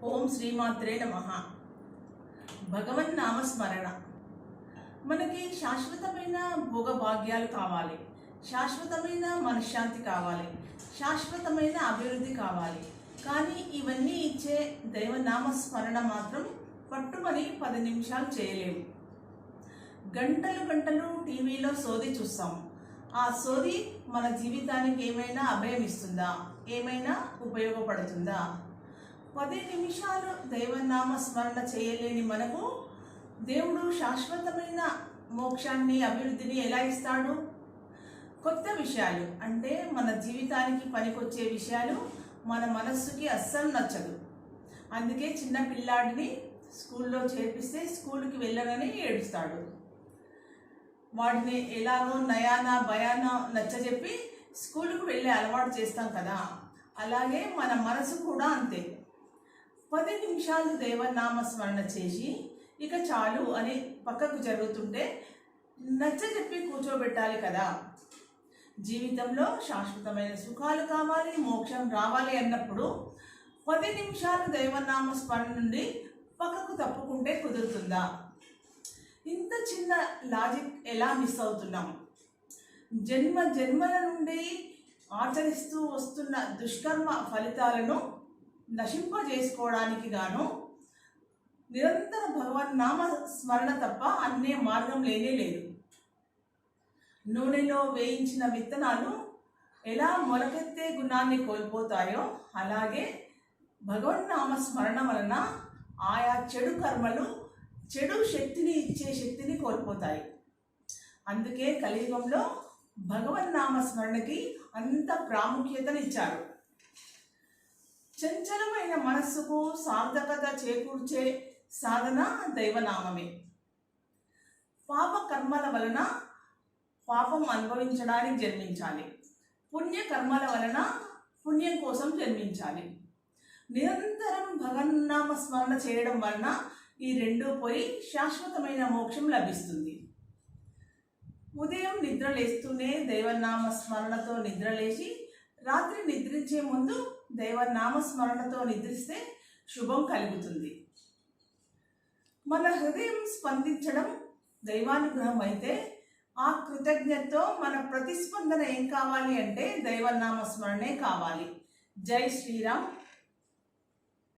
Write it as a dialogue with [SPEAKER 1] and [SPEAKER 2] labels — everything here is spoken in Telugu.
[SPEAKER 1] ఓం శ్రీమాత్రే నమః. భగవన్నామస్మరణ. మనకి శాశ్వతమైన భోగభాగ్యాలు కావాలి, శాశ్వతమైన మనశ్శాంతి కావాలి, శాశ్వతమైన అభివృద్ధి కావాలి. కానీ ఇవన్నీ ఇచ్చే దైవనామస్మరణ మాత్రం పట్టుమని 10 నిమిషాలు చేయలేము. గంటలు గంటలు టీవీలో సోది చూస్తాం. ఆ సోది మన జీవితానికి ఏమైనా అభయం ఇస్తుందా? ఏమైనా ఉపయోగపడుతుందా? 10 నిమిషాలు దైవనామ స్మరణ చేయలేని మనకు దేవుడు శాశ్వతమైన మోక్షాన్ని, అభివృద్ధిని ఎలా ఇస్తాడు? కొత్త విషయాలు అంటే మన జీవితానికి పనికొచ్చే విషయాలు మన మనస్సుకి అస్సలు నచ్చదు. అందుకే చిన్న పిల్లాడిని స్కూల్లో చేర్పిస్తే స్కూల్కి వెళ్ళనని ఏడుస్తాడు. వాడిని ఎలాగో నయానా భయానా నచ్చజెప్పి స్కూల్కి వెళ్ళే అలవాటు చేస్తాం కదా, అలాగే మన మనసు కూడా అంతే. 10 నిమిషాలు దేవనామ స్మరణ చేసి ఇక చాలు అని పక్కకు జరుగుతుంటే నచ్చజెప్పి కూర్చోబెట్టాలి కదా. జీవితంలో శాశ్వతమైన సుఖాలు కావాలి, మోక్షం రావాలి అన్నప్పుడు 10 నిమిషాలు దైవనామ స్మరణ నుండి పక్కకు తప్పుకుంటే కుదురుతుందా? ఇంత చిన్న లాజిక్ ఎలా మిస్ అవుతున్నాం? జన్మ జన్మల నుండి ఆచరిస్తూ వస్తున్న దుష్కర్మ ఫలితాలను నశింపజేసుకోవడానికి గాను నిరంతర భగవన్నామ స్మరణ తప్ప అన్నే మార్గం లేనే లేదు. నూనెలో వేయించిన విత్తనాలు ఎలా మొలకెత్తే గుణాన్ని కోల్పోతాయో అలాగే భగవన్నామ స్మరణ వలన ఆయా చెడు కర్మలు చెడు శక్తిని ఇచ్చే శక్తిని కోల్పోతాయి. అందుకే కలియుగంలో భగవన్నామ స్మరణకి అంత ప్రాముఖ్యతనిచ్చారు. చంచలమైన మనస్సుకు సార్థకత చేకూర్చే సాధన దైవనామమే. పాప కర్మల వలన పాపం అనుభవించడానికి జన్మించాలి, పుణ్యకర్మల వలన పుణ్యం కోసం జన్మించాలి. నిరంతరం భగవన్నామ స్మరణ చేయడం వలన ఈ రెండూ పోయి శాశ్వతమైన మోక్షం లభిస్తుంది. ఉదయం నిద్రలేస్తూనే దైవనామ స్మరణతో నిద్రలేసి రాత్రి నిద్రించే ముందు దైవనామ స్మరణతో నిద్రిస్తే శుభం కలుగుతుంది. మన హృదయం స్పందించడం దైవానుగ్రహం అయితే ఆ కృతజ్ఞతతో మన ప్రతిస్పందన ఏం కావాలి అంటే దైవనామ స్మరణే కావాలి. జై శ్రీరామ్.